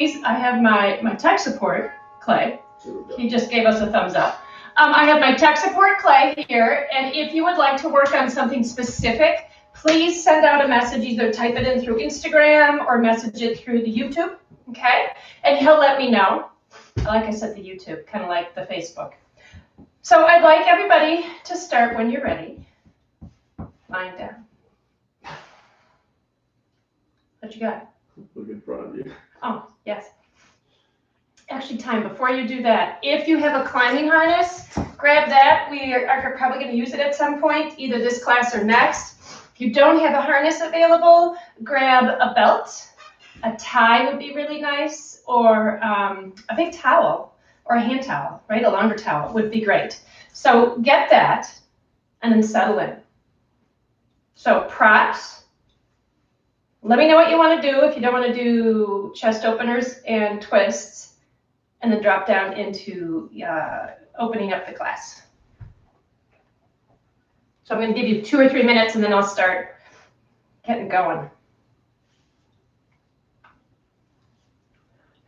I have my tech support, Clay. He just gave us a thumbs up. I have my tech support, Clay, here, and if you would like to work on something specific, please send out a message, either type it in through Instagram or message it through the YouTube, okay? And he'll let me know. Like I said, the YouTube, kind of like the Facebook. So I'd like everybody to start when you're ready. Lying down. What you got? Look in front of you. Oh, yes. Actually, time, before you do that, if you have a climbing harness, grab that. We are probably going to use it at some point, either this class or next. If you don't have a harness available, grab a belt. A tie would be really nice, or a big towel, or a hand towel, right? A longer towel would be great. So get that, and then settle in. So props. Let me know what you want to do. If you don't want to do chest openers and twists, and then drop down into opening up the class. So I'm going to give you 2 or 3 minutes, and then I'll start getting going.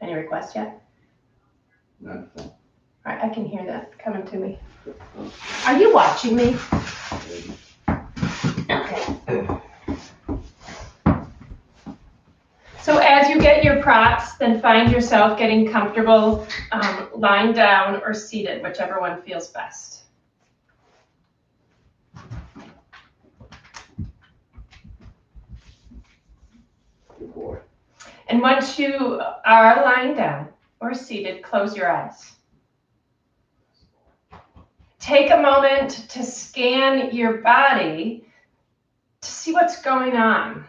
Any requests yet? None. All right, I can hear that coming to me. Are you watching me? Okay. So as you get your props, then find yourself getting comfortable lying down or seated, whichever one feels best. Good boy. And once you are lying down or seated, close your eyes. Take a moment to scan your body to see what's going on.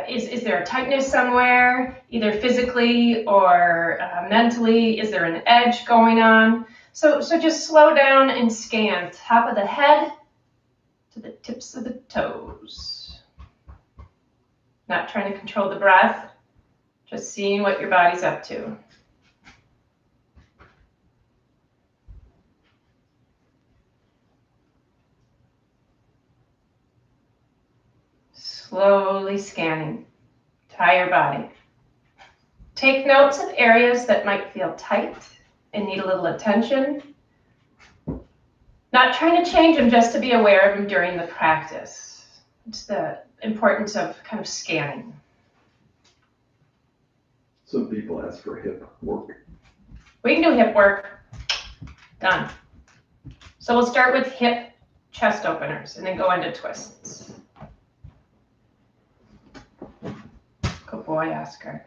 Is there a tightness somewhere, either physically or mentally? Is there an edge going on? So just slow down and scan top of the head to the tips of the toes. Not trying to control the breath, just seeing what your body's up to. Slowly scanning the entire body. Take notes of areas that might feel tight and need a little attention. Not trying to change them, just to be aware of them during the practice. It's the importance of kind of scanning. Some people ask for hip work. We can do hip work. Done. So we'll start with hip chest openers and then go into twists. Good boy, Oscar.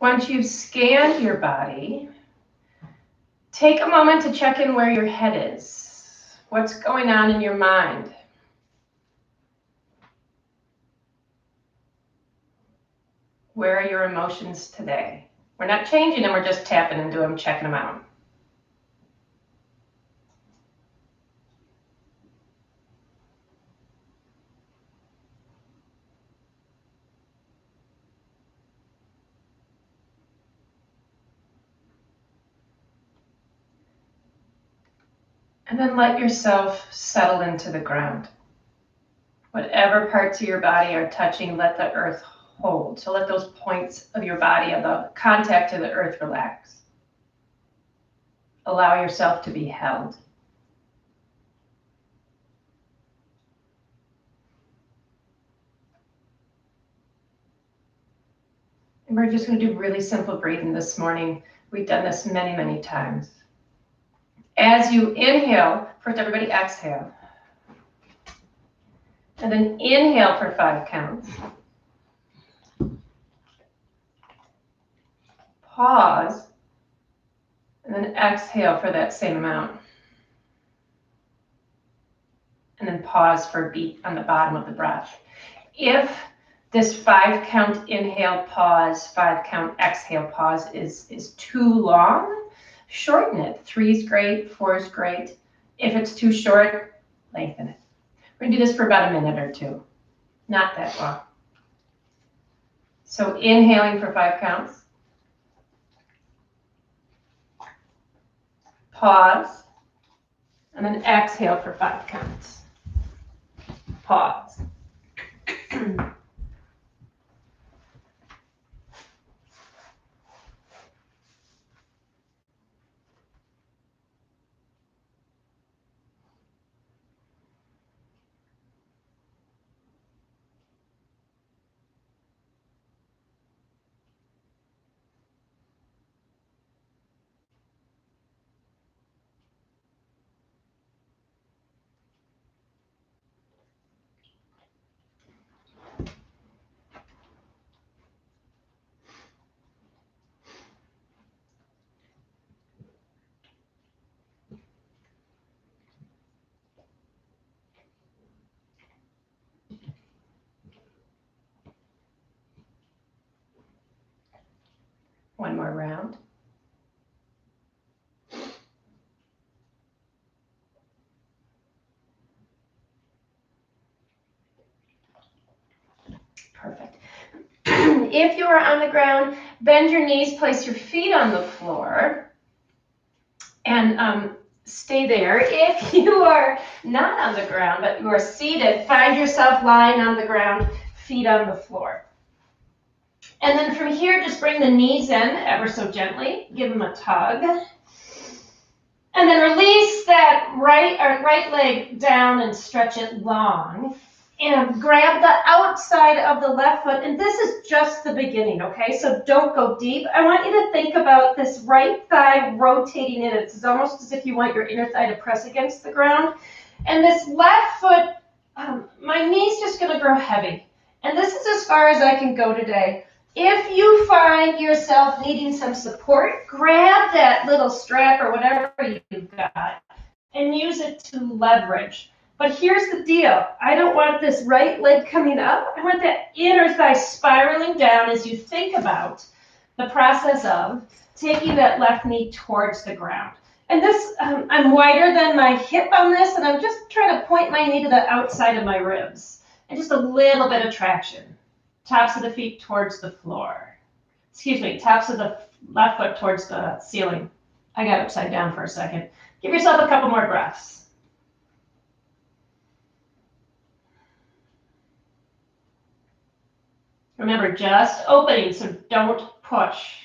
Once you've scanned your body, take a moment to check in where your head is. What's going on in your mind? Where are your emotions today? We're not changing them, we're just tapping into them, checking them out. And then let yourself settle into the ground. Whatever parts of your body are touching, let the earth hold. So let those points of your body, of the contact to the earth, relax. Allow yourself to be held. And we're just going to do really simple breathing this morning. We've done this many, many times. As you inhale, first everybody exhale. And then inhale for 5 counts. Pause. And then exhale for that same amount. And then pause for a beat on the bottom of the breath. If this 5 count inhale, pause, 5 count exhale, pause is too long, shorten it. 3 is great, 4 is great. If it's too short, lengthen it. We're going to do this for about a minute or 2. Not that long. So inhaling for 5 counts. Pause. And then exhale for 5 counts. Pause. One more round. Perfect. If you are on the ground, bend your knees, place your feet on the floor, and stay there. If you are not on the ground, but you are seated, find yourself lying on the ground, feet on the floor. And then from here, just bring the knees in ever so gently. Give them a tug. And then release that right leg down and stretch it long. And grab the outside of the left foot. And this is just the beginning, okay? So don't go deep. I want you to think about this right thigh rotating in. It's almost as if you want your inner thigh to press against the ground. And this left foot, my knee's just going to grow heavy. And this is as far as I can go today. If you find yourself needing some support, grab that little strap or whatever you've got and use it to leverage. But here's the deal. I don't want this right leg coming up. I want that inner thigh spiraling down as you think about the process of taking that left knee towards the ground. And this, I'm wider than my hip on this, and I'm just trying to point my knee to the outside of my ribs. And just a little bit of traction. Tops of the feet towards the floor. Excuse me, tops of the left foot towards the ceiling. I got upside down for a second. Give yourself a couple more breaths. Remember, just opening, so don't push.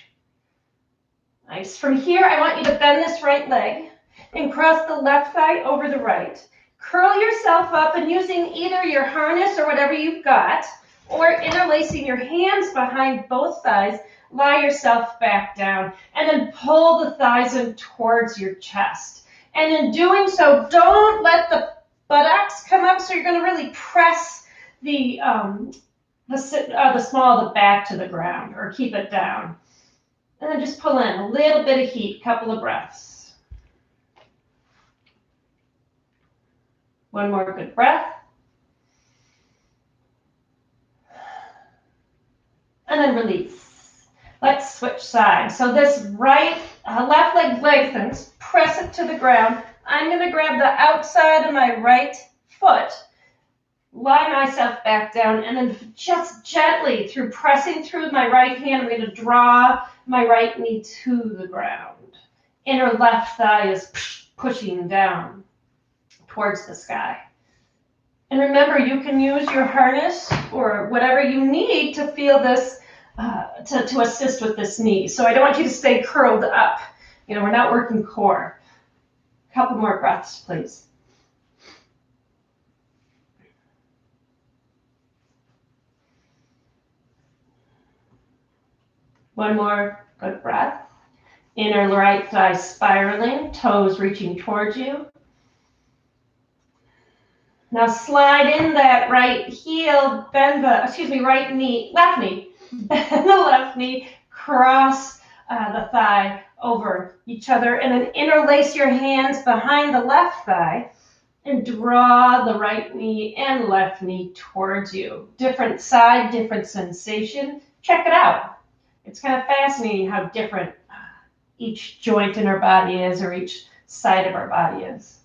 Nice. From here, I want you to bend this right leg and cross the left thigh over the right. Curl yourself up and using either your harness or whatever you've got, or interlacing your hands behind both thighs, lie yourself back down and then pull the thighs in towards your chest. And in doing so, don't let the buttocks come up, so you're going to really press the small of the back to the ground, or keep it down. And then just pull in a little bit of heat, couple of breaths. One more good breath. And then release. Let's switch sides. So this left leg lengthens, press it to the ground. I'm going to grab the outside of my right foot, lie myself back down, and then just gently, through pressing through my right hand, I'm going to draw my right knee to the ground. Inner left thigh is pushing down towards the sky. And remember, you can use your harness or whatever you need to feel this, to assist with this knee. So I don't want you to stay curled up. We're not working core. A couple more breaths, please. One more good breath. Inner right thigh spiraling, toes reaching towards you. Now slide in that right heel, left knee, bend the left knee, cross the thigh over each other, and then interlace your hands behind the left thigh and draw the right knee and left knee towards you. Different side, different sensation. Check it out. It's kind of fascinating how different each joint in our body is, or each side of our body is.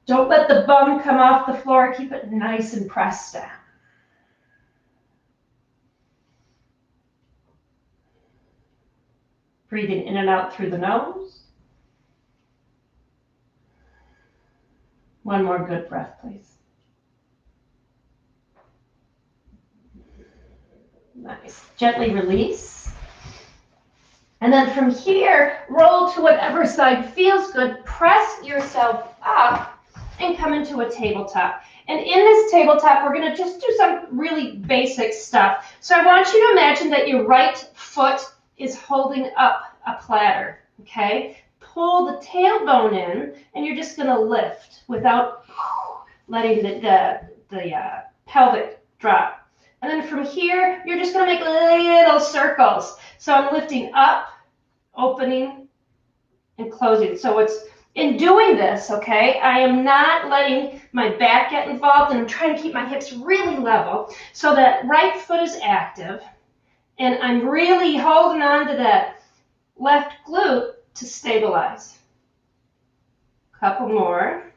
Don't let the bum come off the floor. Keep it nice and pressed down. Breathing in and out through the nose. One more good breath, please. Nice. Gently release. And then from here, roll to whatever side feels good. Press yourself up and come into a tabletop. And in this tabletop, we're going to just do some really basic stuff. So I want you to imagine that your right foot is holding up a platter, okay? Pull the tailbone in, and you're just going to lift without letting the pelvic drop. And then from here, you're just going to make little circles. So I'm lifting up, opening, and closing. So it's in doing this, okay, I am not letting my back get involved, and I'm trying to keep my hips really level so that right foot is active, and I'm really holding on to that left glute to stabilize. Couple more.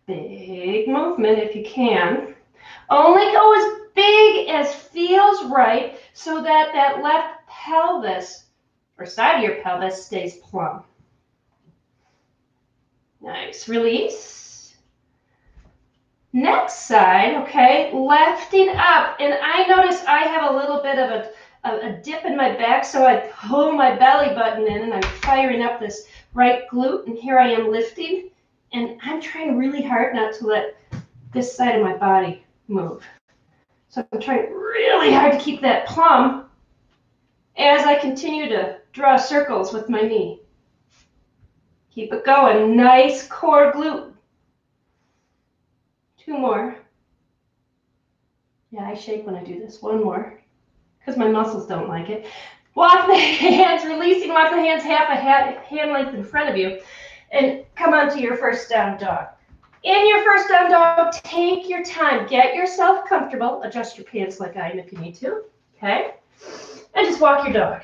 Big movement if you can. Only go as big as feels right so that that left pelvis or side of your pelvis stays plumb. Nice. Release. Next side, okay, lifting up. And I notice I have a little bit of a dip in my back, so I pull my belly button in and I'm firing up this right glute. And here I am lifting. And I'm trying really hard not to let this side of my body move. So I'm trying really hard to keep that plumb as I continue to draw circles with my knee. Keep it going. Nice core glute. Two more. Yeah, I shake when I do this. One more, because my muscles don't like it. Walk the hands, releasing, walk the hands half a hand length in front of you, and come onto your first down dog. In your first down dog, take your time. Get yourself comfortable. Adjust your pants like I am if you need to, okay? And just walk your dog.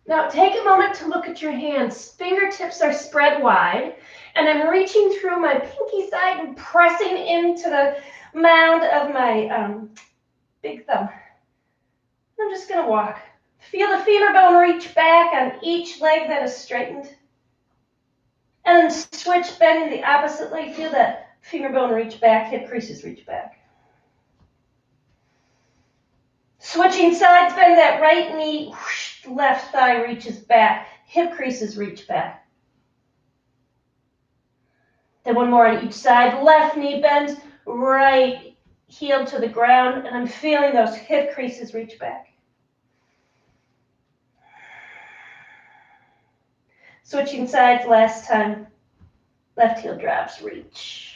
Now take a moment to look at your hands. Fingertips are spread wide, and I'm reaching through my pinky side and pressing into the mound of my big thumb. I'm just going to walk. Feel the femur bone reach back on each leg that is straightened. And then switch, bending the opposite leg. Feel that femur bone reach back, hip creases reach back. Switching sides, bend that right knee, whoosh, left thigh reaches back, hip creases reach back. Then one more on each side, left knee bends, right heel to the ground, and I'm feeling those hip creases reach back. Switching sides last time, left heel drops, reach.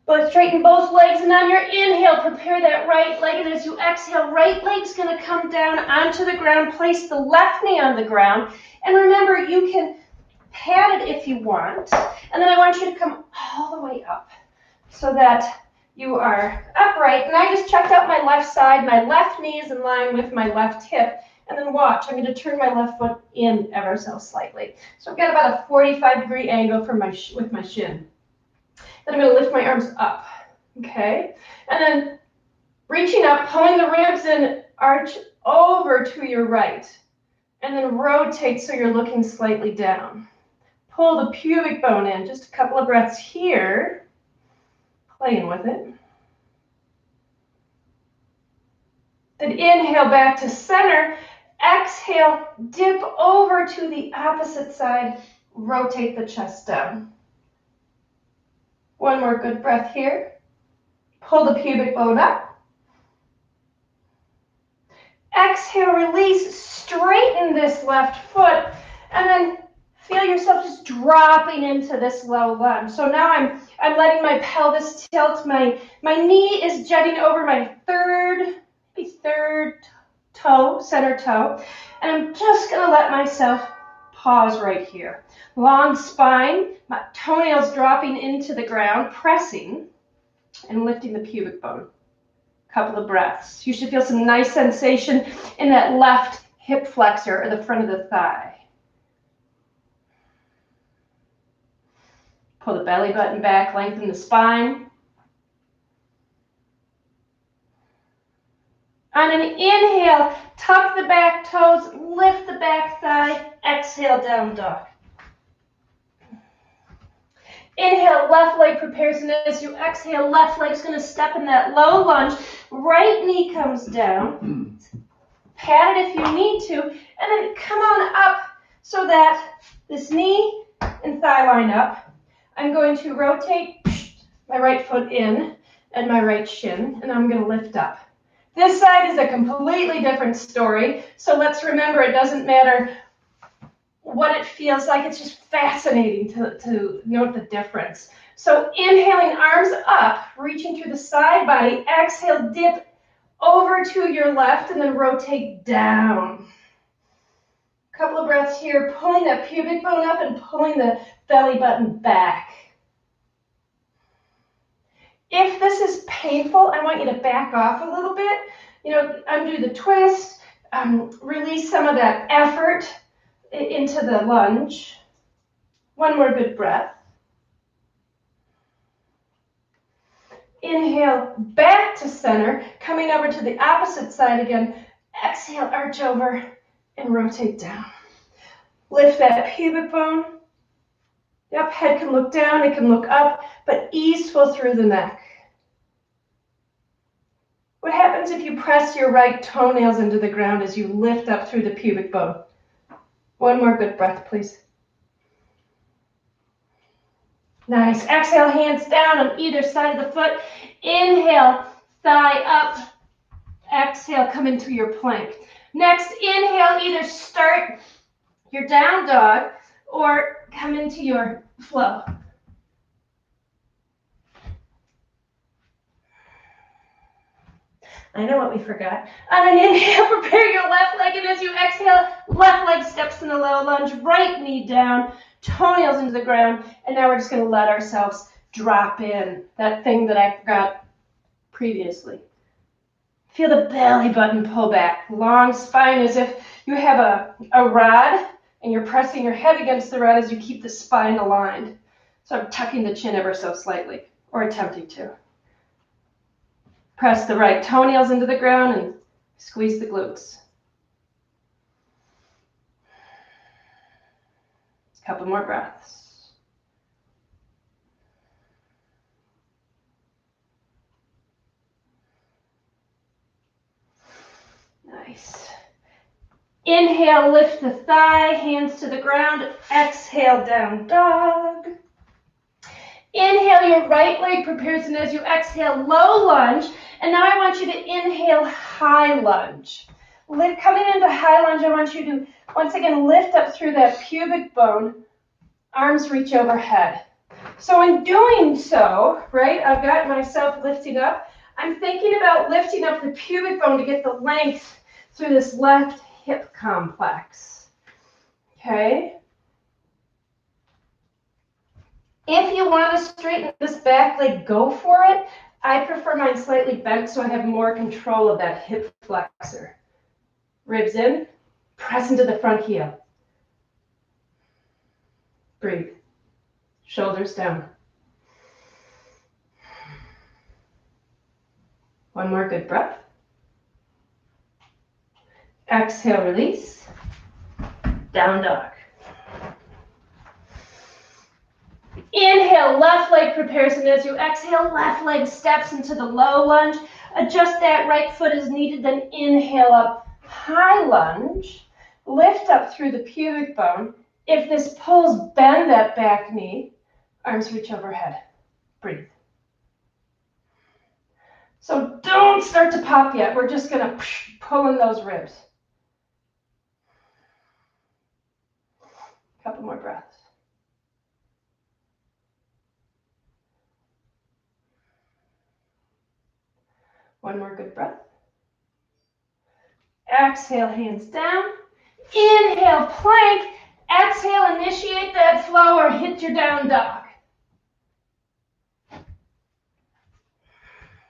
But straighten both legs, and on your inhale, prepare that right leg, and as you exhale, right leg's going to come down onto the ground. Place the left knee on the ground, and remember, you can pat it if you want, and then I want you to come all the way up so that you are upright. And I just checked out my left side. My left knee is in line with my left hip, and then watch. I'm going to turn my left foot in ever so slightly. So I've got about a 45-degree angle from with my shin. Then I'm going to lift my arms up, okay? And then reaching up, pulling the ribs in, arch over to your right. And then rotate so you're looking slightly down. Pull the pubic bone in, just a couple of breaths here, playing with it. Then inhale back to center, exhale, dip over to the opposite side, rotate the chest down. One more good breath here. Pull the pubic bone up. Exhale, release, straighten this left foot, and then feel yourself just dropping into this low lunge. So now I'm letting my pelvis tilt. My knee is jutting over my third toe, center toe, and I'm just going to let myself pause right here. Long spine, my toenails dropping into the ground, pressing and lifting the pubic bone. Couple of breaths. You should feel some nice sensation in that left hip flexor or the front of the thigh. Pull the belly button back, lengthen the spine. On an inhale, tuck the back toes, lift the back thigh, exhale, down dog. Inhale, left leg prepares, and as you exhale, left leg's going to step in that low lunge. Right knee comes down. Pat it if you need to, and then come on up so that this knee and thigh line up. I'm going to rotate my right foot in and my right shin, and I'm going to lift up. This side is a completely different story, so let's remember it doesn't matter what it feels like. It's just fascinating to note the difference. So inhaling, arms up, reaching through the side body. Exhale, dip over to your left, and then rotate down. A couple of breaths here, pulling that pubic bone up and pulling the belly button back. If this is painful, I want you to back off a little bit. Undo the twist, release some of that effort into the lunge. One more good breath. Inhale, back to center, coming over to the opposite side again. Exhale, arch over and rotate down. Lift that pubic bone. Yep, head can look down, it can look up, but easeful through the neck. What happens if you press your right toenails into the ground as you lift up through the pubic bone? One more good breath, please. Nice. Exhale, hands down on either side of the foot. Inhale, thigh up. Exhale, come into your plank. Next, inhale, either start your down dog or come into your flow. I know what we forgot. On an inhale, prepare your left leg, and as you exhale, left leg steps in a low lunge, right knee down, toenails into the ground, and now we're just going to let ourselves drop in, that thing that I forgot previously. Feel the belly button pull back, long spine as if you have a rod, and you're pressing your head against the rod as you keep the spine aligned. So I'm tucking the chin ever so slightly, or attempting to. Press the right toenails into the ground and squeeze the glutes. A couple more breaths. Nice. Inhale, lift the thigh, hands to the ground. Exhale, down dog. Inhale, your right leg prepares, and as you exhale, low lunge. And now I want you to inhale, high lunge. Coming into high lunge, I want you to, once again, lift up through that pubic bone. Arms reach overhead. So in doing so, right, I've got myself lifting up. I'm thinking about lifting up the pubic bone to get the length through this left hip complex. Okay? If you want to straighten this back leg, go for it. I prefer mine slightly bent so I have more control of that hip flexor. Ribs in, press into the front heel. Breathe. Shoulders down. One more good breath. Exhale, release. Down dog. Inhale, left leg prepares, and as you exhale, left leg steps into the low lunge. Adjust that right foot as needed, then inhale up, high lunge. Lift up through the pubic bone. If this pulls, bend that back knee. Arms reach overhead. Breathe. So don't start to pop yet. We're just going to pull in those ribs. A couple more breaths. One more good breath. Exhale, hands down. Inhale, plank. Exhale, initiate that flow or hit your down dog.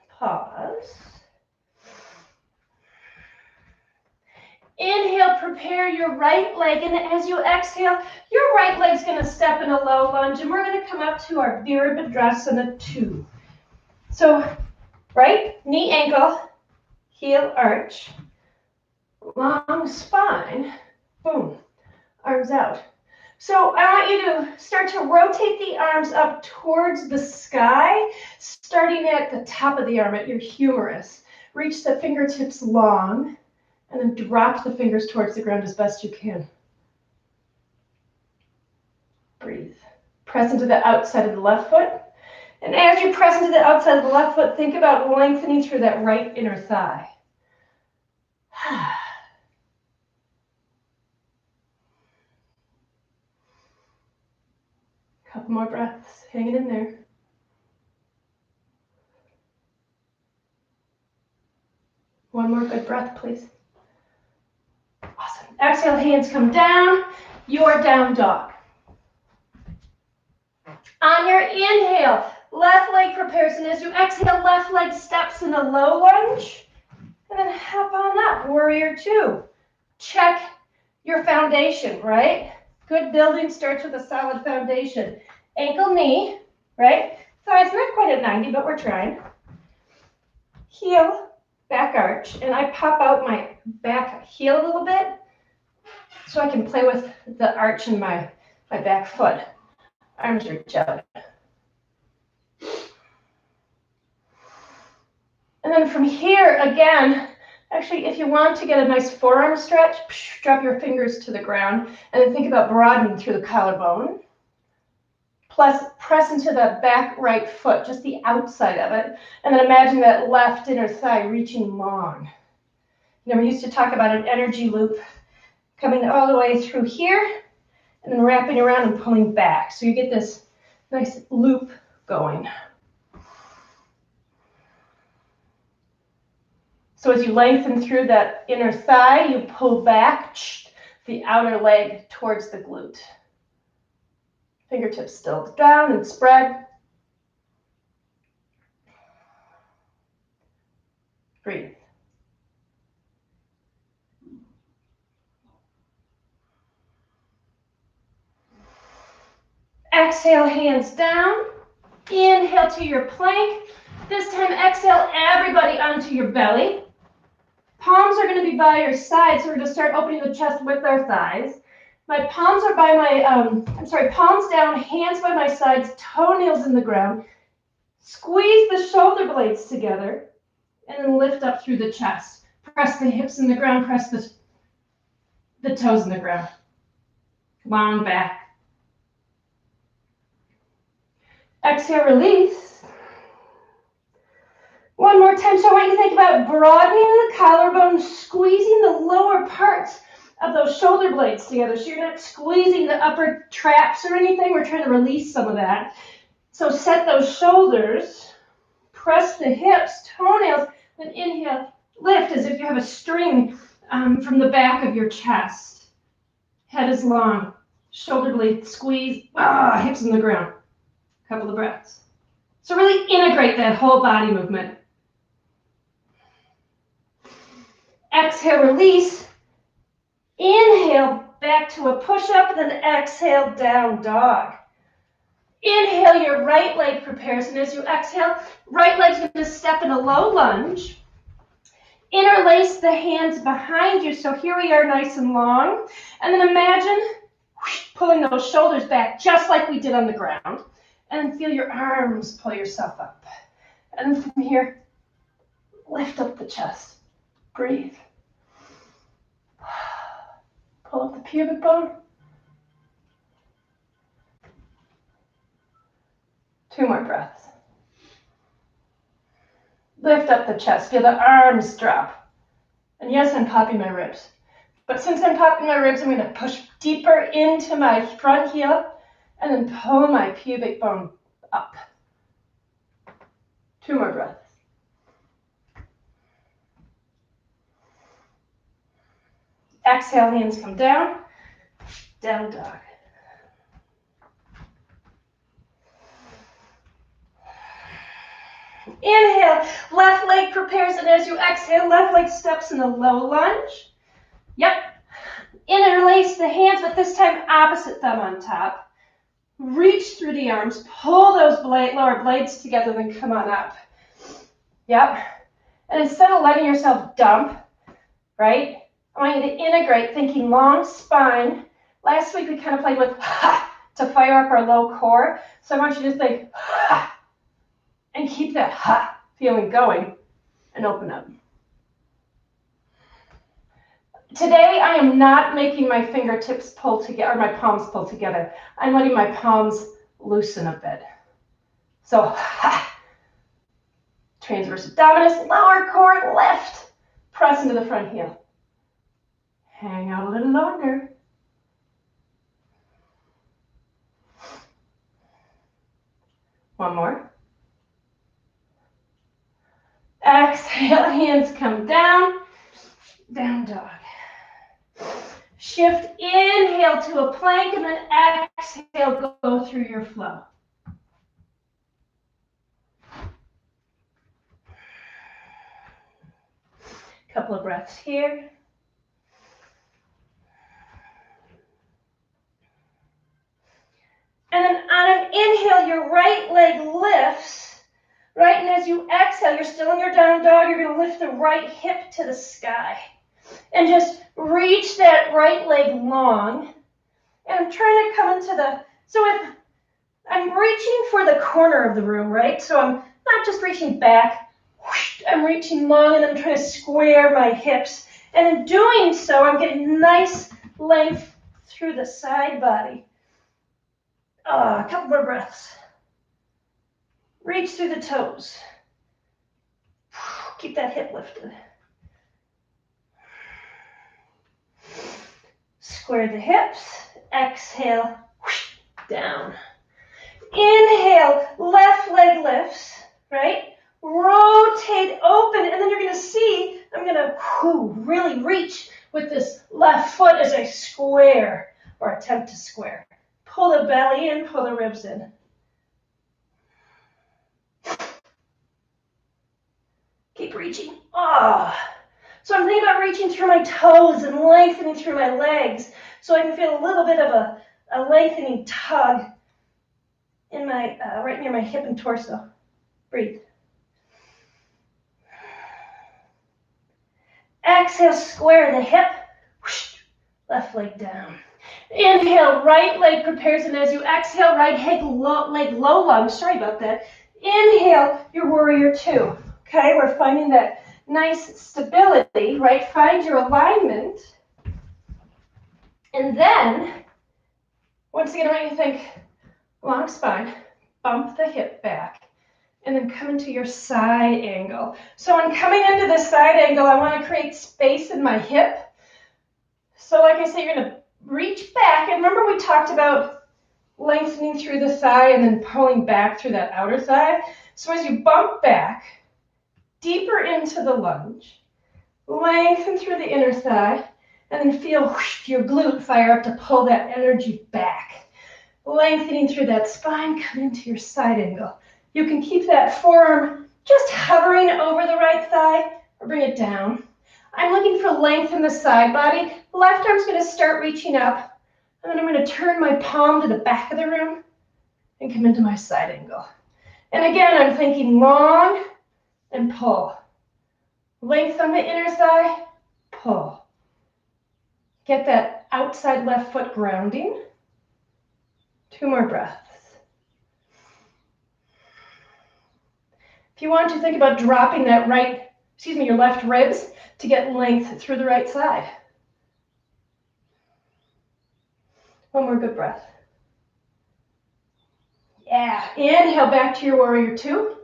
Pause. Inhale, prepare your right leg, and as you exhale, your right leg's going to step in a low lunge, and we're going to come up to our Virabhadrasana 2. So, right knee ankle, heel arch, long spine, boom, arms out. So I want you to start to rotate the arms up towards the sky, starting at the top of the arm, at your humerus. Reach the fingertips long, and then drop the fingers towards the ground as best you can. Breathe. Press into the outside of the left foot. And as you press into the outside of the left foot, think about lengthening through that right inner thigh. Couple more breaths, hanging in there. One more good breath, please. Awesome. Exhale, hands come down. Your down dog. On your inhale, left leg prepares, and as you exhale, left leg steps in a low lunge. And then hop on up, warrior two. Check your foundation, right? Good building starts with a solid foundation. Ankle, knee, right? Thighs not quite at 90, but we're trying. Heel, back arch, and I pop out my back heel a little bit so I can play with the arch in my back foot. Arms reach out. And then from here, again, actually, if you want to get a nice forearm stretch, drop your fingers to the ground and then think about broadening through the collarbone. Plus, press into the back right foot, just the outside of it. And then imagine that left inner thigh reaching long. You know, we used to talk about an energy loop coming all the way through here and then wrapping around and pulling back. So you get this nice loop going. So as you lengthen through that inner thigh, you pull back the outer leg towards the glute. Fingertips still down and spread. Breathe. Exhale, hands down. Inhale to your plank. This time, exhale everybody onto your belly. Palms are going to be by your sides, so we're going to start opening the chest with our thighs. My palms are by my, palms down, hands by my sides, toenails in the ground. Squeeze the shoulder blades together, and then lift up through the chest. Press the hips in the ground, press the toes in the ground. Long back. Exhale, release. One more time, so I want you to think about broadening the collarbone, squeezing the lower parts of those shoulder blades together. So you're not squeezing the upper traps or anything. We're trying to release some of that. So set those shoulders, press the hips, toenails, then inhale, lift as if you have a string from the back of your chest. Head is long, shoulder blades squeeze, hips in the ground. Couple of breaths. So really integrate that whole body movement. Exhale, release. Inhale, back to a push-up, then exhale, down dog. Inhale, your right leg prepares, and as you exhale, right leg's going to step in a low lunge. Interlace the hands behind you, so here we are nice and long. And then imagine pulling those shoulders back just like we did on the ground. And feel your arms pull yourself up. And from here, lift up the chest. Breathe. Pull up the pubic bone. 2 more breaths. Lift up the chest. Feel the arms drop. And yes, I'm popping my ribs. But since I'm popping my ribs, I'm going to push deeper into my front heel and then pull my pubic bone up. 2 more breaths. Exhale, hands come down. Down dog. Inhale, left leg prepares, and as you exhale, left leg steps in a low lunge. Yep. Interlace the hands, but this time opposite thumb on top. Reach through the arms, pull those lower blades together, then come on up. Yep. And instead of letting yourself dump, right, I want you to integrate thinking long spine. Last week we kind of played with ha to fire up our low core. So I want you to think ha and keep that ha feeling going and open up. Today I am not making my fingertips pull together, or my palms pull together. I'm letting my palms loosen a bit. So ha. Transverse abdominis, lower core, lift. Press into the front heel. Hang out a little longer. One more. Exhale, hands come down. Down dog. Shift, inhale to a plank, and then exhale, go through your flow. Couple of breaths here. And then on an inhale, your right leg lifts, right? And as you exhale, you're still in your down dog, you're going to lift the right hip to the sky. And just reach that right leg long. And I'm trying to come into the, so if I'm reaching for the corner of the room, right? So I'm not just reaching back, I'm reaching long and I'm trying to square my hips. And in doing so, I'm getting nice length through the side body. A couple more breaths. Reach through the toes. Keep that hip lifted. Square the hips. Exhale, down. Inhale, left leg lifts, right? Rotate open, and then you're going to see I'm going to really reach with this left foot as I square or attempt to square. Pull the belly in, pull the ribs in. Keep reaching. So I'm thinking about reaching through my toes and lengthening through my legs so I can feel a little bit of a lengthening tug in my right near my hip and torso. Breathe. Exhale, square the hip. Left leg down. Inhale, right leg prepares, and as you exhale, right leg low lunge. Sorry about that. Inhale, your warrior two. Okay, we're finding that nice stability, right? Find your alignment. And then, once again, I want you to think long spine, bump the hip back, and then come into your side angle. So when coming into the side angle, I want to create space in my hip. So like I said, you're going to reach back. And remember we talked about lengthening through the thigh and then pulling back through that outer thigh. So as you bump back, deeper into the lunge, lengthen through the inner thigh, and then feel your glute fire up to pull that energy back. Lengthening through that spine, come into your side angle. You can keep that forearm just hovering over the right thigh or bring it down. I'm looking for length in the side body. Left arm's going to start reaching up, and then I'm going to turn my palm to the back of the room and come into my side angle. And again, I'm thinking long and pull. Length on the inner thigh, pull. Get that outside left foot grounding. 2 more breaths. If you want to think about dropping that your left ribs to get length through the right side. 1 more good breath. Yeah, inhale back to your warrior two.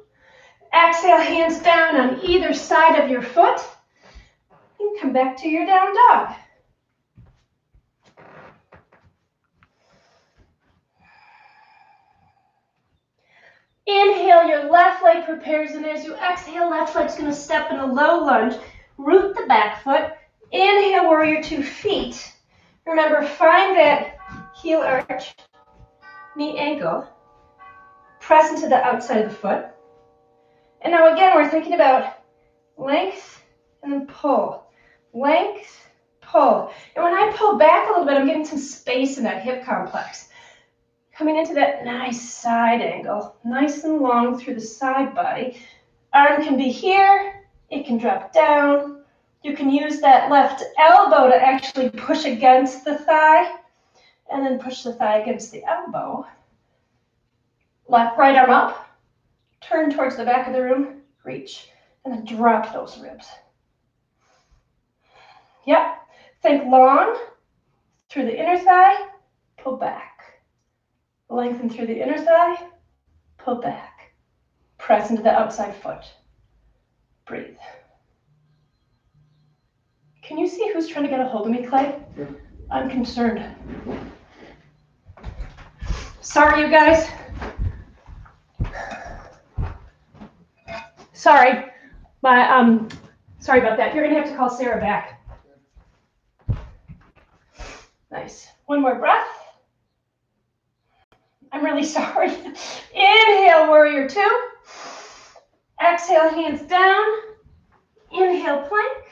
Exhale, hands down on either side of your foot. And come back to your down dog. Inhale, your left leg prepares, and as you exhale, left leg's going to step in a low lunge. Root the back foot. Inhale, warrior two, feet. Remember, find that heel arch, knee ankle. Press into the outside of the foot. And now again, we're thinking about length and then pull. Length, pull. And when I pull back a little bit, I'm getting some space in that hip complex. Coming into that nice side angle, nice and long through the side body. Arm can be here, It can drop down. You can use that left elbow to actually push against the thigh and then push the thigh against the elbow. Right arm up, turn towards the back of the room, reach, and then drop those ribs. Yep, think long through the inner thigh, pull back. Lengthen through the inner thigh, pull back. Press into the outside foot. Breathe. Can you see who's trying to get a hold of me, Clay? Yeah. I'm concerned. Sorry, you guys. Sorry. Sorry about that. You're gonna have to call Sarah back. Nice. One more breath. I'm really sorry. Inhale, warrior two. Exhale, hands down. Inhale, plank.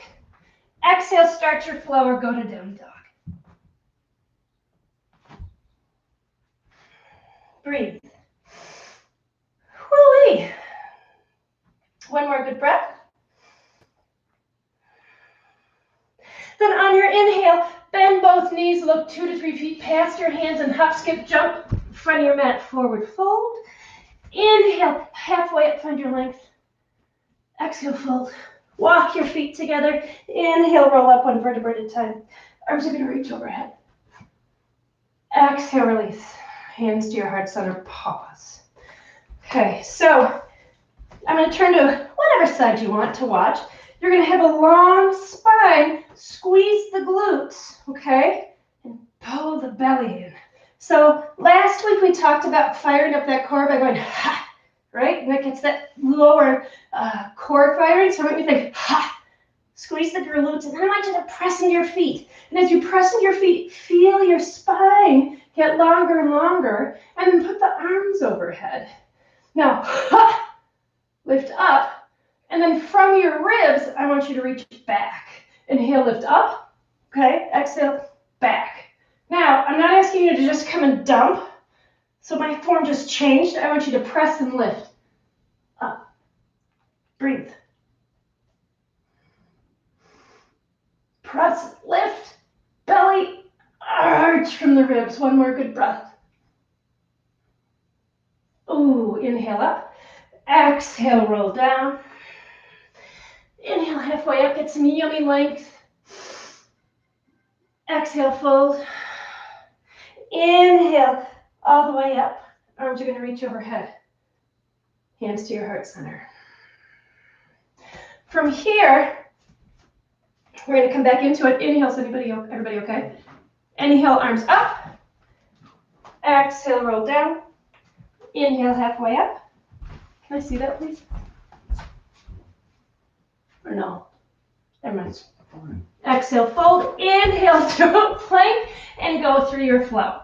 Exhale, start your flow or go to down dog. Breathe. Woo-wee. One more good breath. Then on your inhale, bend both knees, look 2 to 3 feet past your hands and hop, skip, jump, front of your mat, forward fold. Inhale, halfway up, find your length. Exhale, fold. Walk your feet together. Inhale, roll up 1 vertebra at a time. Arms are going to reach overhead. Exhale, release. Hands to your heart center, pause. Okay, so I'm going to turn to whatever side you want to watch. You're going to have a long spine. Squeeze the glutes, okay? And pull the belly in. So last week we talked about firing up that core by going ha, right? And that gets that lower core firing. So I want you to think ha, squeeze the glutes, and then I want you to press into your feet. And as you press into your feet, feel your spine get longer and longer, and then put the arms overhead. Now, ha, lift up, and then from your ribs, I want you to reach back. Inhale, lift up, okay? Exhale, back. Now, I'm not asking you to just come and dump. So my form just changed. I want you to press and lift. Up. Breathe. Press, lift, belly, arch from the ribs. One more good breath. Ooh, inhale up. Exhale, roll down. Inhale, halfway up, get some yummy length. Exhale, fold. Inhale, all the way up. Arms are going to reach overhead. Hands to your heart center. From here, we're going to come back into it. Inhale, so everybody okay? Inhale, arms up. Exhale, roll down. Inhale, halfway up. Can I see that, please? Or no? Never mind. Fine. Exhale, fold. Inhale, through plank, and go through your flow.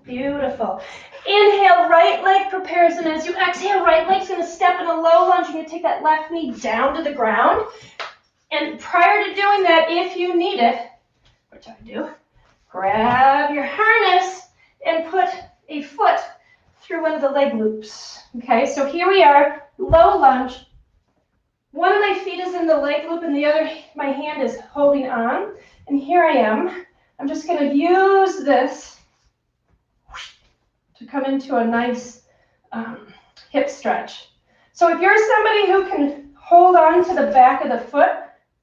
Beautiful. Inhale, right leg prepares, and as you exhale, right leg's going to step in a low lunge. You're going to take that left knee down to the ground. And prior to doing that, if you need it, which I do, grab your harness and put a foot through one of the leg loops. Okay, so here we are, low lunge. One of my feet is in the leg loop and the other, my hand is holding on. And here I am. I'm just going to use this to come into a nice hip stretch. So if you're somebody who can hold on to the back of the foot,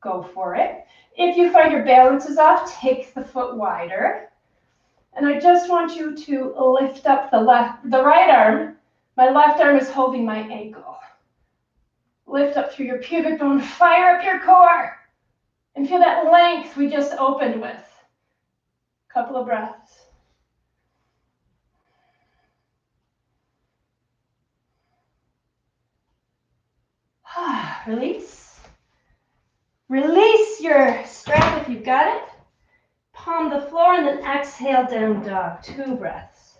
go for it. If you find your balance is off, take the foot wider. And I just want you to lift up the right arm. My left arm is holding my ankle. Lift up through your pubic bone, fire up your core, and feel that length we just opened with. Couple of breaths. Release. Release your strap if you've got it. Palm the floor and then exhale, down dog. 2 breaths.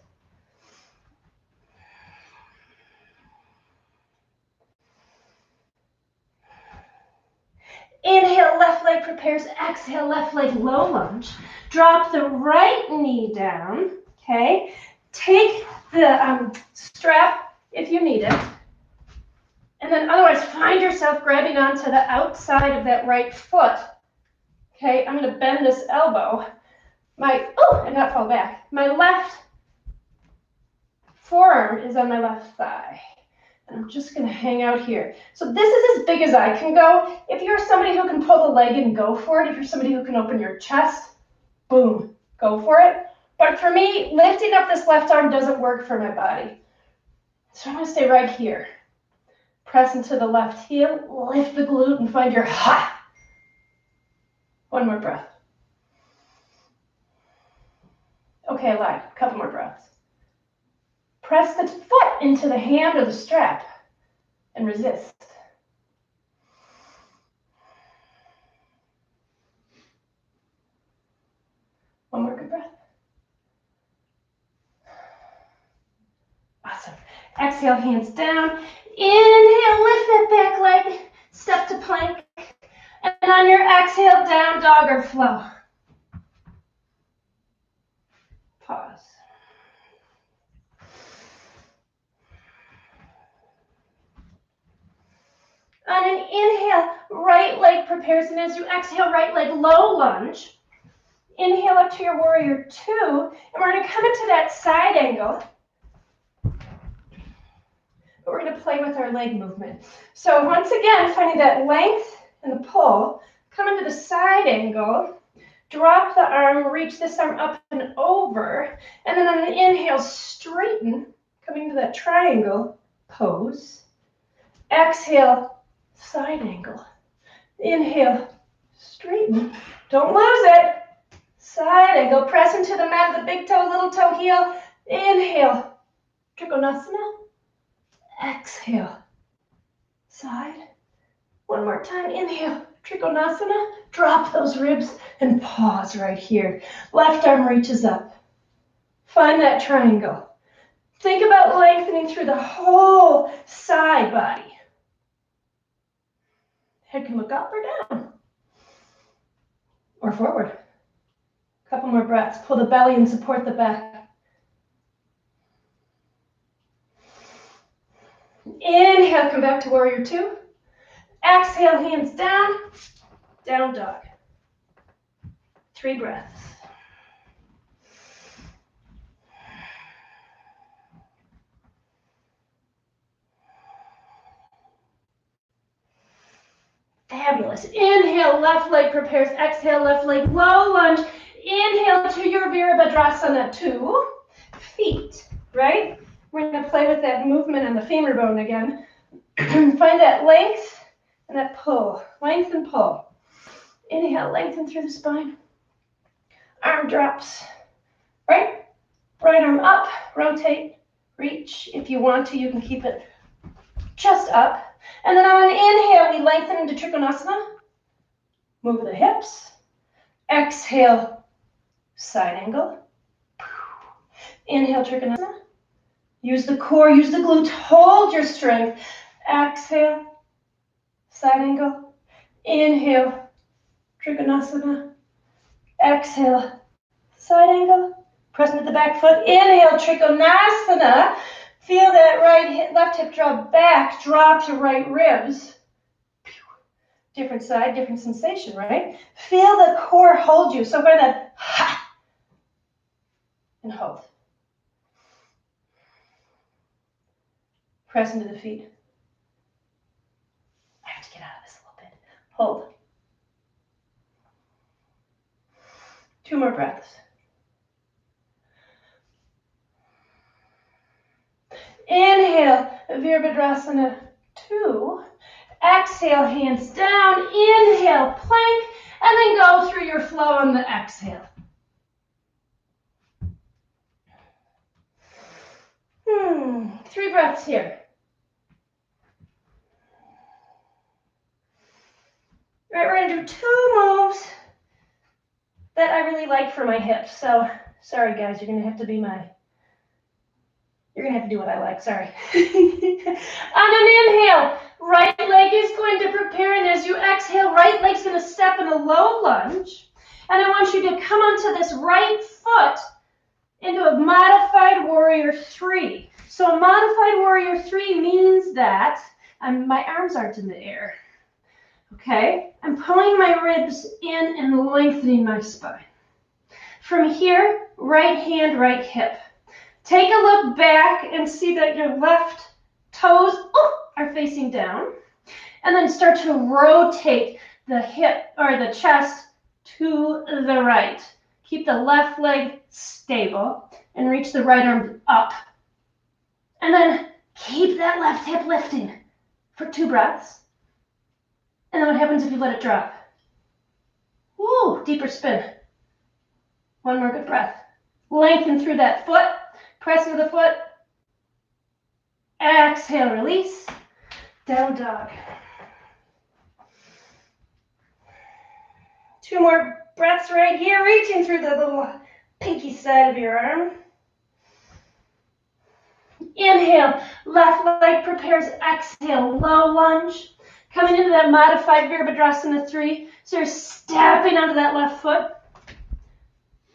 Inhale, left leg prepares. Exhale, left leg low lunge. Drop the right knee down, okay? Take the strap if you need it. And then otherwise, find yourself grabbing onto the outside of that right foot. Okay, I'm gonna bend this elbow. And not fall back. My left forearm is on my left thigh. And I'm just gonna hang out here. So this is as big as I can go. If you're somebody who can pull the leg and go for it, if you're somebody who can open your chest, boom, go for it. But for me, lifting up this left arm doesn't work for my body. So I'm gonna stay right here. Press into the left heel, lift the glute and find your ha. One more breath. Okay, I lied. A couple more breaths. Press the foot into the hand or the strap and resist. One more good breath. Awesome. Exhale, hands down. Inhale, lift that back leg, step to plank. And on your exhale, down dog or flow. Pause. On an inhale, right leg prepares, and as you exhale, right leg low lunge. Inhale up to your warrior two, and we're gonna come into that side angle. But we're gonna play with our leg movement. So once again, finding that length and the pull, come into the side angle, drop the arm, reach this arm up and over, and then on an inhale, straighten, coming to that triangle pose. Exhale, side angle. Inhale, straighten. Don't lose it. Side angle. Press into the mat, the big toe, little toe, heel. Inhale, Trikonasana. Exhale, side. One more time. Inhale, Trikonasana. Drop those ribs and pause right here. Left arm reaches up. Find that triangle. Think about lengthening through the whole side body. Head can look up or down. Or forward. Couple more breaths. Pull the belly and support the back. Inhale, come back to warrior two. Exhale, hands down, down dog. 3 breaths. Fabulous. Inhale, left leg prepares. Exhale, left leg low lunge. Inhale to your Virabhadrasana 2. Feet, right? We're going to play with that movement on the femur bone again. Find that length and that pull. Length and pull. Inhale, lengthen through the spine. Arm drops. Right? Right arm up. Rotate. Reach. If you want to, you can keep it just up. And then on an inhale, we lengthen into Trikonasana. Move the hips. Exhale, side angle. Inhale, Trikonasana. Use the core, use the glutes. Hold your strength. Exhale, side angle. Inhale, Trikonasana. Exhale, side angle. Press into the back foot. Inhale, Trikonasana. Feel that left hip draw back, drop to right ribs. Different side, different sensation, right? Feel the core hold you. So find that ha and hold. Press into the feet. I have to get out of this a little bit. Hold. 2 more breaths. Inhale, Virabhadrasana 2. Exhale, hands down. Inhale, plank, and then go through your flow on the exhale. 3 breaths here. All right, we're going to do 2 moves that I really like for my hips. So, sorry guys, you're going to have to do what I like, sorry. On an inhale, right leg is going to prepare, and as you exhale, right leg's going to step in a low lunge. And I want you to come onto this right foot into a modified warrior 3. So a modified warrior 3 means that my arms aren't in the air. Okay? I'm pulling my ribs in and lengthening my spine. From here, right hand, right hip. Take a look back and see that your left toes are facing down. And then start to rotate the hip or the chest to the right. Keep the left leg stable and reach the right arm up. And then keep that left hip lifting for 2 breaths. And then what happens if you let it drop? Woo, deeper spin. 1 more good breath. Lengthen through that foot. Press into the foot. Exhale, release. Down dog. 2 more breaths right here, reaching through the little pinky side of your arm. Inhale, left leg prepares, exhale, low lunge. Coming into that modified Virabhadrasana 3. So you're stepping onto that left foot.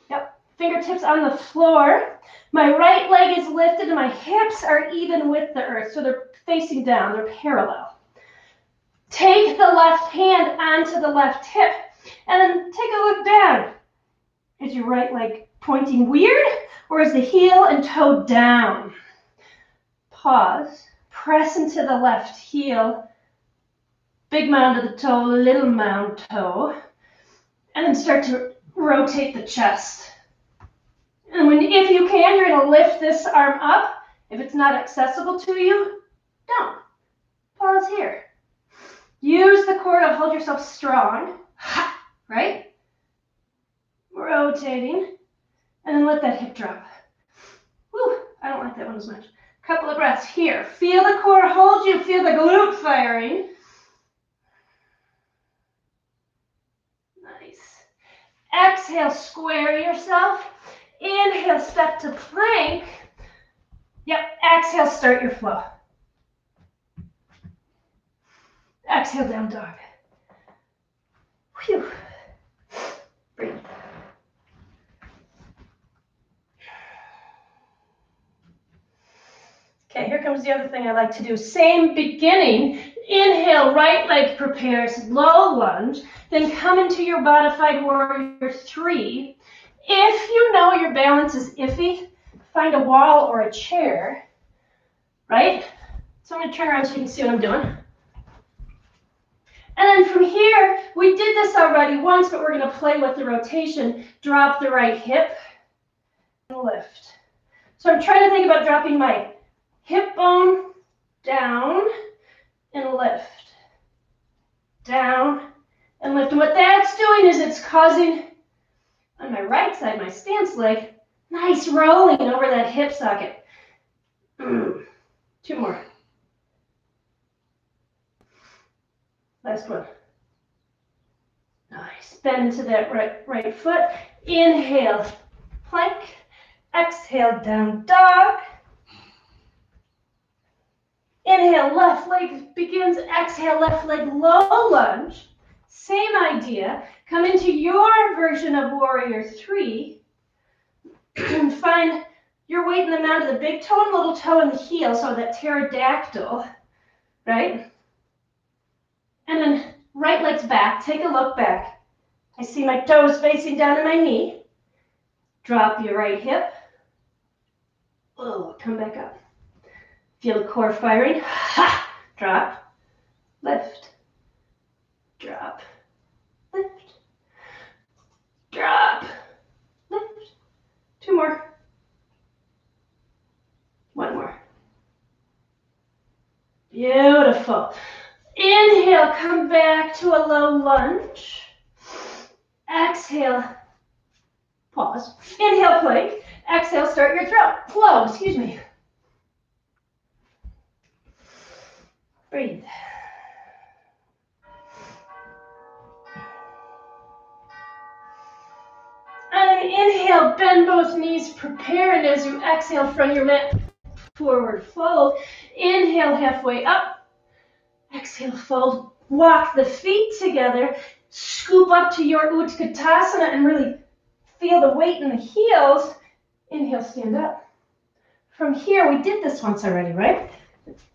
Yep, fingertips on the floor. My right leg is lifted and my hips are even with the earth. So they're facing down, they're parallel. Take the left hand onto the left hip. And then take a look down. Is your right leg pointing weird, or is the heel and toe down? Pause. Press into the left heel. Big mound of the toe, little mound toe. And then start to rotate the chest. And if you can, you're going to lift this arm up. If it's not accessible to you, don't. Pause here. Use the core to hold yourself strong. Right? Rotating. And then let that hip drop. Whew, I don't like that one as much. Couple of breaths here. Feel the core hold you. Feel the glute firing. Nice. Exhale, square yourself. Inhale, step to plank. Yep, exhale, start your flow. Exhale, down dog. Whew. Breathe. Okay, here comes the other thing I like to do. Same beginning. Inhale, right leg prepares, low lunge. Then come into your modified warrior 3. If you know your balance is iffy, find a wall or a chair, right? So I'm going to turn around so you can see what I'm doing. And then from here, we did this already once, but we're going to play with the rotation. Drop the right hip and lift. So I'm trying to think about dropping my hip bone down and lift. Down and lift. And what that's doing is it's causing, on my right side, my stance leg, nice rolling over that hip socket. 2 more. Last one. Nice. Bend into that right foot. Inhale, plank. Exhale, down dog. Inhale, left leg begins. Exhale, left leg, low lunge. Same idea. Come into your version of warrior 3. Find your weight in the mound of the big toe and little toe and the heel, so that pterodactyl, right? And then right leg's back. Take a look back. I see my toes facing down to my knee. Drop your right hip. Oh, come back up. Feel the core firing. Ha! Drop. Lift. Drop. Lift. Drop. Lift. 2 more. 1 more. Beautiful. Inhale, come back to a low lunge. Exhale, pause. Inhale, plank. Exhale, start your flow, excuse me. Breathe. And inhale, bend both knees, prepare, and as you exhale from your mat, forward fold. Inhale, halfway up. Exhale, fold. Walk the feet together. Scoop up to your Utkatasana and really feel the weight in the heels. Inhale, stand up. From here, we did this once already, right?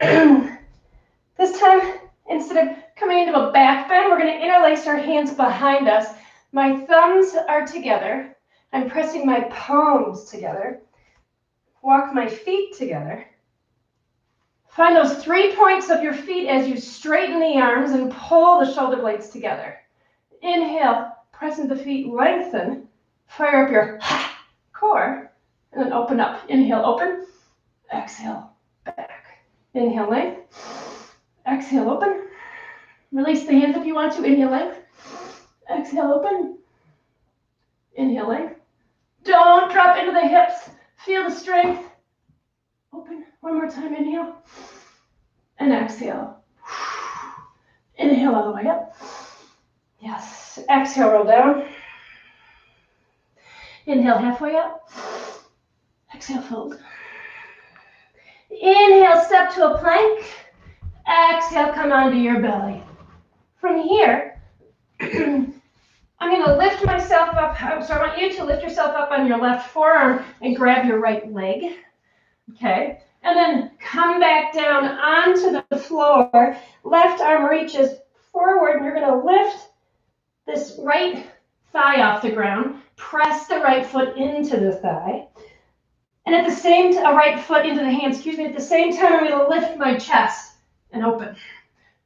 This time, instead of coming into a back bend, we're going to interlace our hands behind us. My thumbs are together. I'm pressing my palms together. Walk my feet together. Find those 3 points of your feet as you straighten the arms and pull the shoulder blades together. Inhale, press into the feet, lengthen. Fire up your core, and then open up. Inhale, open. Exhale, back. Inhale, length. Exhale, open. Release the hands if you want to. Inhale, length. Exhale, open. Inhale, length. Don't drop into the hips. Feel the strength. Open. One more time. Inhale. And exhale. Inhale all the way up. Yes. Exhale, roll down. Inhale, halfway up. Exhale, fold. Inhale, step to a plank. Exhale, come onto your belly. From here, I'm going to lift myself up. So I want you to lift yourself up on your left forearm and grab your right leg. Okay? And then come back down onto the floor. Left arm reaches forward, and you're going to lift this right thigh off the ground. Press the right foot into the thigh. And at the same time, right foot into the hand, at the same time, I'm going to lift my chest and open.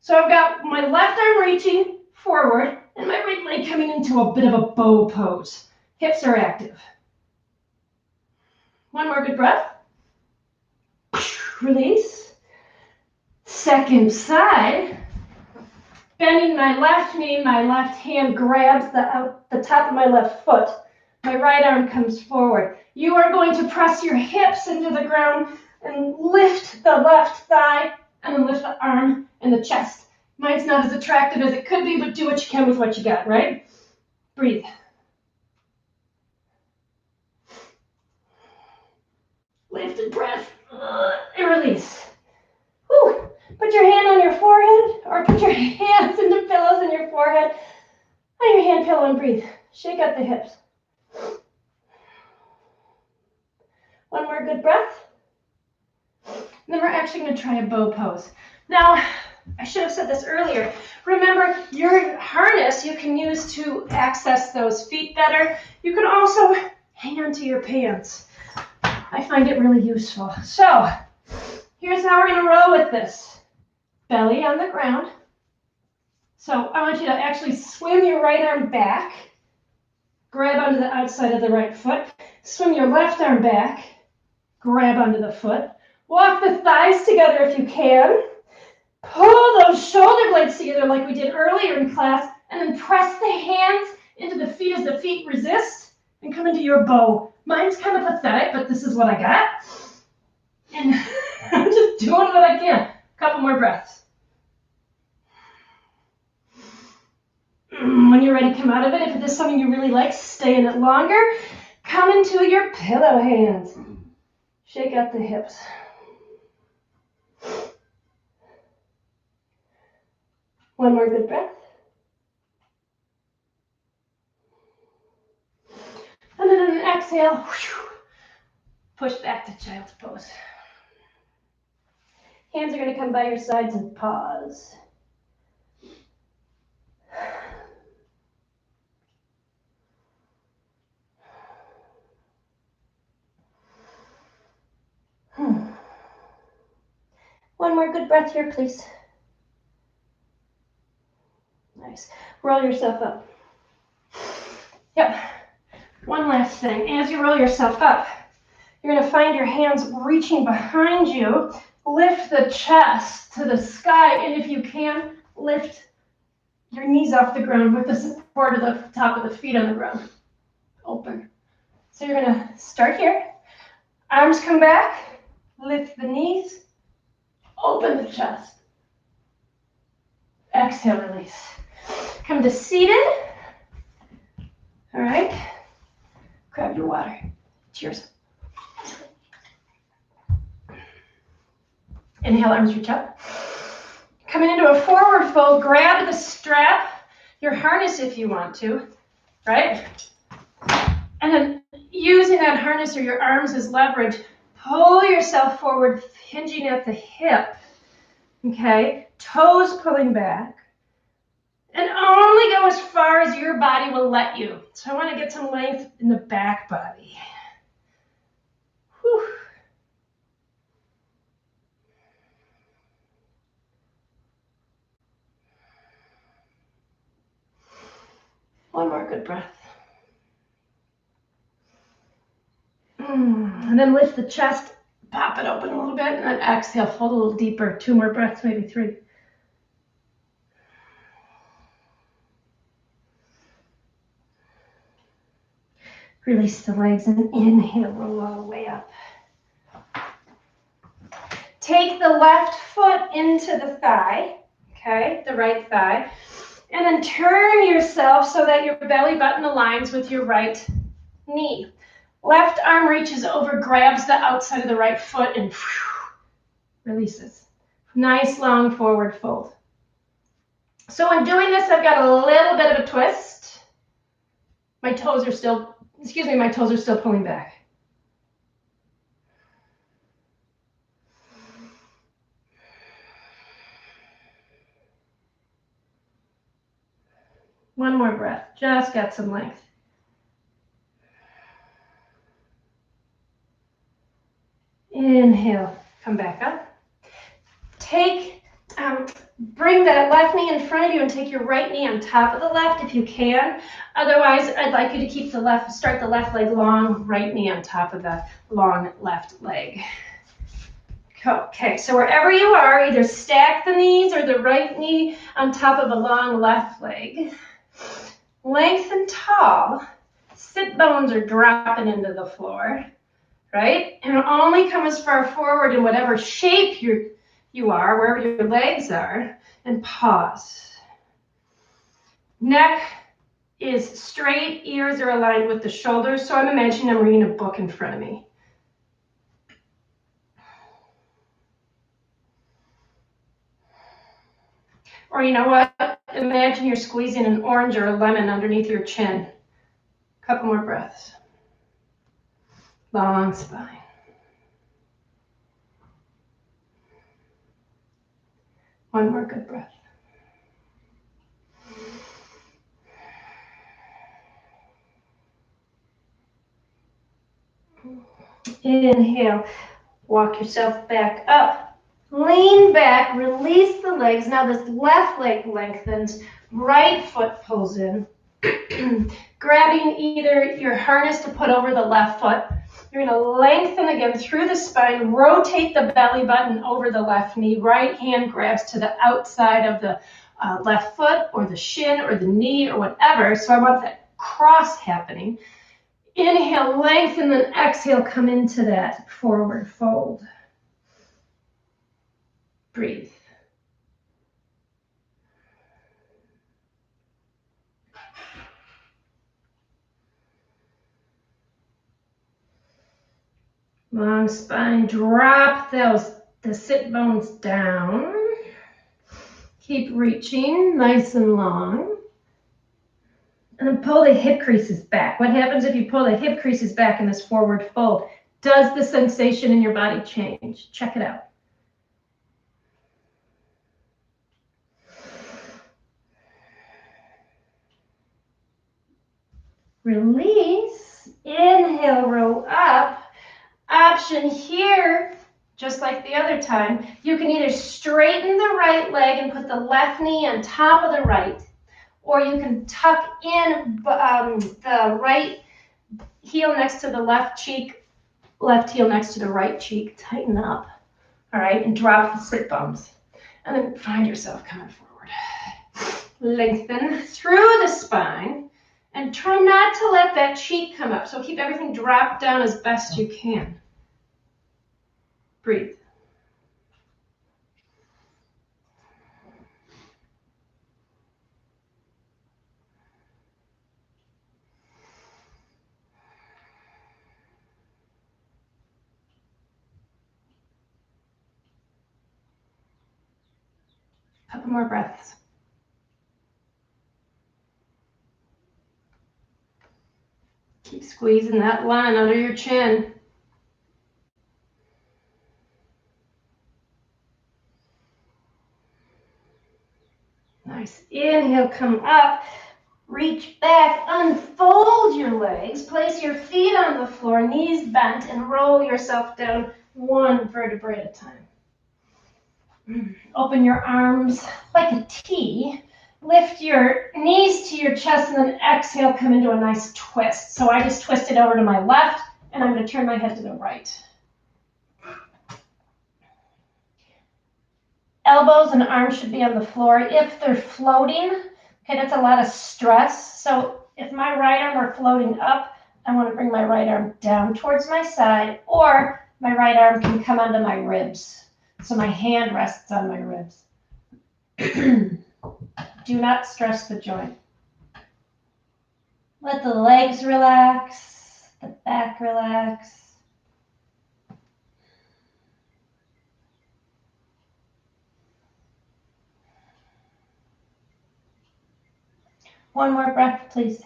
So I've got my left arm reaching forward and my right leg coming into a bit of a bow pose. Hips are active. One more good breath. Release. Second side. Bending my left knee, my left hand grabs the top of my left foot. My right arm comes forward. You are going to press your hips into the ground and lift the left thigh and then lift the arm and the chest. Mine's not as attractive as it could be, but do what you can with what you got, right? Breathe. Lifted breath and release. Whew. Put your hand on your forehead or put your hands into pillows in your forehead. On your hand pillow and breathe. Shake out the hips. One more good breath. And then we're actually going to try a bow pose. Now, I should have said this earlier. Remember, your harness you can use to access those feet better. You can also hang on to your pants. I find it really useful. So, here's how we're going to roll with this. Belly on the ground. So, I want you to actually swim your right arm back. Grab onto the outside of the right foot. Swim your left arm back. Grab onto the foot. Walk the thighs together if you can. Pull those shoulder blades together like we did earlier in class, and then press the hands into the feet as the feet resist and come into your bow. Mine's kind of pathetic, but this is what I got. And I'm just doing what I can. A couple more breaths. When you're ready, come out of it. If this is something you really like, stay in it longer. Come into your pillow hands. Shake out the hips. One more good breath. And then an exhale. Push back to child's pose. Hands are going to come by your sides and pause. One more good breath here, please. Nice. Roll yourself up. Yep. One last thing. As you roll yourself up, you're going to find your hands reaching behind you. Lift the chest to the sky, and if you can, lift your knees off the ground with the support of the top of the feet on the ground. Open. So you're going to start here. Arms come back. Lift the knees. Open the chest. Exhale, release. Come to seated. All right. Grab your water. Cheers. Inhale, arms reach up. Coming into a forward fold, grab the strap, your harness if you want to, right? And then using that harness or your arms as leverage, Pull yourself forward, hinging at the hip. Okay, toes pulling back. And only go as far as your body will let you. So I want to get some length in the back body. Whew. One more good breath. And then lift the chest, pop it open a little bit, and then exhale, fold a little deeper. 2 more breaths, maybe 3. Release the legs and inhale, roll all the way up. Take the left foot into the thigh, okay, the right thigh, and then turn yourself so that your belly button aligns with your right knee. Left arm reaches over, grabs the outside of the right foot, and releases. Nice long forward fold. So in doing this, I've got a little bit of a twist. My toes are still pulling back. One more breath, just got some length. Inhale, come back up. Bring that left knee in front of you and take your right knee on top of the left if you can. Otherwise, I'd like you to start the left leg long, right knee on top of the long left leg. Okay, so wherever you are, either stack the knees or the right knee on top of a long left leg. Lengthen tall. Sit bones are dropping into the floor, right? And only come as far forward in whatever shape you are, wherever your legs are, and pause. Neck is straight, ears are aligned with the shoulders, so I'm imagining I'm reading a book in front of me. Or you know what? Imagine you're squeezing an orange or a lemon underneath your chin. Couple more breaths. Long spine. One more good breath. Inhale, walk yourself back up. Lean back, release the legs. Now this left leg lengthens, right foot pulls in. Grabbing either your harness to put over the left foot. You're going to lengthen again through the spine, rotate the belly button over the left knee. Right hand grabs to the outside of the left foot or the shin or the knee or whatever. So I want that cross happening. Inhale, lengthen, then exhale, come into that forward fold. Breathe. Long spine, drop the sit bones down. Keep reaching, nice and long. And then pull the hip creases back. What happens if you pull the hip creases back in this forward fold? Does the sensation in your body change? Check it out. Release, inhale, roll up. Option here, just like the other time, you can either straighten the right leg and put the left knee on top of the right, or you can tuck in the right heel next to the left cheek, left heel next to the right cheek, tighten up, all right, and drop the sit bones. And then find yourself coming forward. Lengthen through the spine, and try not to let that cheek come up. So keep everything dropped down as best you can. Breathe. Couple more breaths. Keep squeezing that line under your chin. Nice. Inhale, come up. Reach back, unfold your legs, place your feet on the floor, knees bent, and roll yourself down one vertebrae at a time. Open your arms like a T. Lift your knees to your chest, and then exhale, come into a nice twist. So I just twisted over to my left, and I'm going to turn my head to the right. Elbows and arms should be on the floor. If they're floating, okay, that's a lot of stress. So if my right arm are floating up, I want to bring my right arm down towards my side, or my right arm can come onto my ribs. So my hand rests on my ribs. Do not stress the joint. Let the legs relax, the back relax. One more breath, please.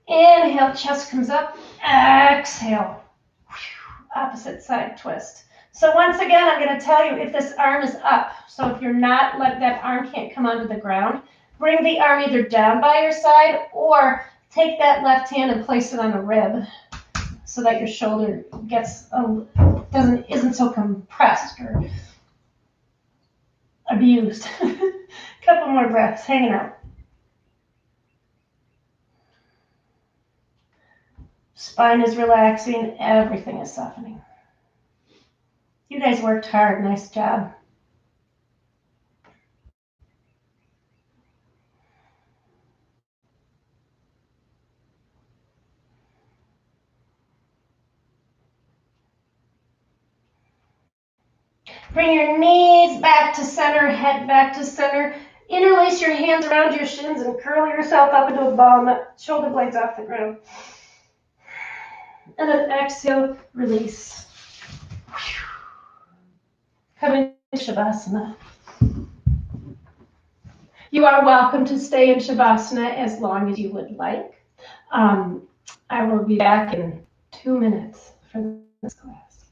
Inhale, chest comes up. Exhale. Opposite side twist. So once again, I'm going to tell you if this arm is up. So if you're not, that arm can't come onto the ground, bring the arm either down by your side or take that left hand and place it on a rib so that your shoulder isn't so compressed or abused. Couple more breaths, hanging out. Spine is relaxing, everything is softening. You guys worked hard, nice job. Bring your knees back to center, head back to center. Interlace your hands around your shins and curl yourself up into a ball, let shoulder blades off the ground. And then exhale, release. Come into Shavasana. You are welcome to stay in Shavasana as long as you would like. I will be back in 2 minutes for this class.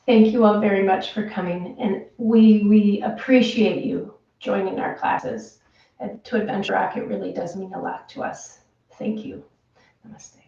Thank you all very much for coming, and we appreciate you joining our classes. And to Adventure Rock, it really does mean a lot to us. Thank you. Namaste.